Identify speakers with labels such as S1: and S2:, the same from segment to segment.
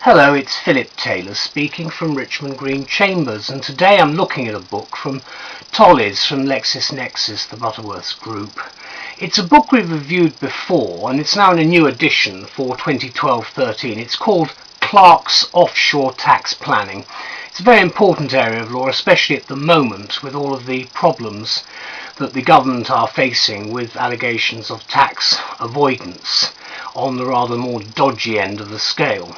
S1: Hello, it's Philip Taylor speaking from Richmond Green Chambers, and today I'm looking at a book from Tollies from LexisNexis, the Butterworths Group. It's a book we've reviewed before, and it's now in a new edition for 2012-13. It's called Clarke's Offshore Tax Planning. It's a very important area of law, especially at the moment with all of the problems that the government are facing with allegations of tax avoidance on the rather more dodgy end of the scale.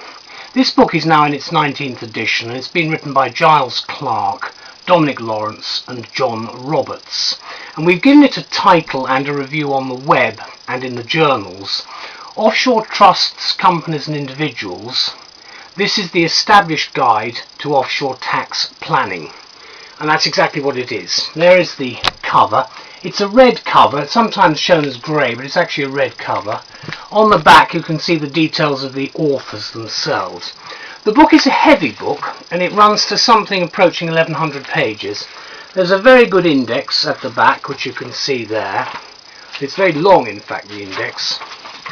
S1: This book is now in its 19th edition, and it's been written by Giles Clarke, Dominic Lawrence and John Roberts. And we've given it a title and a review on the web and in the journals. Offshore Trusts, Companies and Individuals. This is the established guide to offshore tax planning. And that's exactly what it is. There is the cover. It's a red cover. It's sometimes shown as grey, but it's actually a red cover. On the back you can see the details of the authors themselves. The book is a heavy book, and it runs to something approaching 1100 pages. There's a very good index at the back, which you can see there. It's very long, in fact, the index,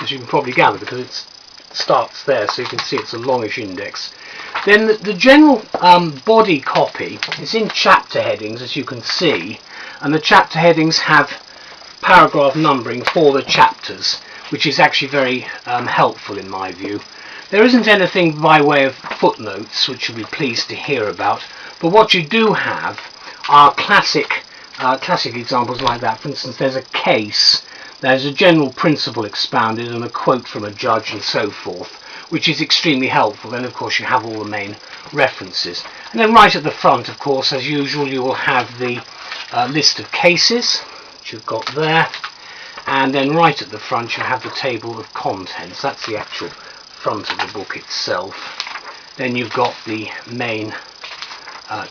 S1: as you can probably gather, because it starts there, so you can see it's a longish index. Then the general body copy is in chapter headings, as you can see, and the chapter headings have paragraph numbering for the chapters, which is actually very helpful in my view. There isn't anything by way of footnotes, which you'll be pleased to hear about, but what you do have are classic examples like that. For instance, there's a case, there's a general principle expounded and a quote from a judge and so forth, which is extremely helpful. Then of course you have all the main references, and then right at the front, of course, as usual, you will have the list of cases which you've got there, and then right at the front you have the table of contents. That's the actual front of the book itself. Then you've got the main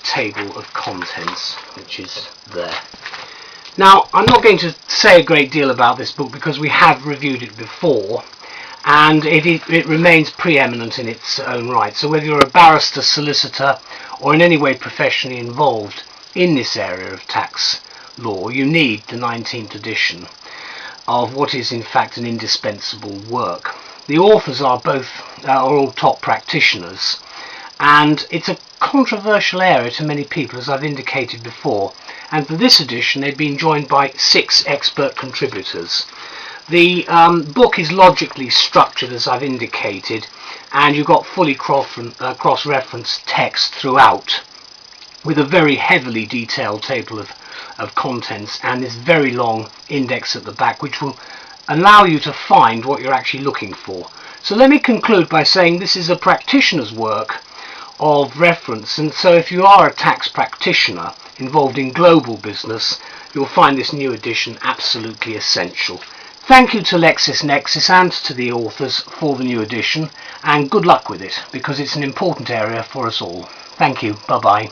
S1: table of contents, which is there. Now, I'm not going to say a great deal about this book because we have reviewed it before, and it remains preeminent in its own right. So whether you're a barrister, solicitor, or in any way professionally involved in this area of tax law, you need the 19th edition of what is in fact an indispensable work. The authors are all top practitioners, and it's a controversial area to many people, as I've indicated before, and for this edition they've been joined by 6 expert contributors. The book is logically structured, as I've indicated, and you've got fully cross-referenced text throughout, with a very heavily detailed table of contents and this very long index at the back, which will allow you to find what you're actually looking for. So let me conclude by saying this is a practitioner's work of reference, and so if you are a tax practitioner involved in global business, you'll find this new edition absolutely essential. Thank you to LexisNexis and to the authors for the new edition, and good luck with it, because it's an important area for us all. Thank you. Bye-bye.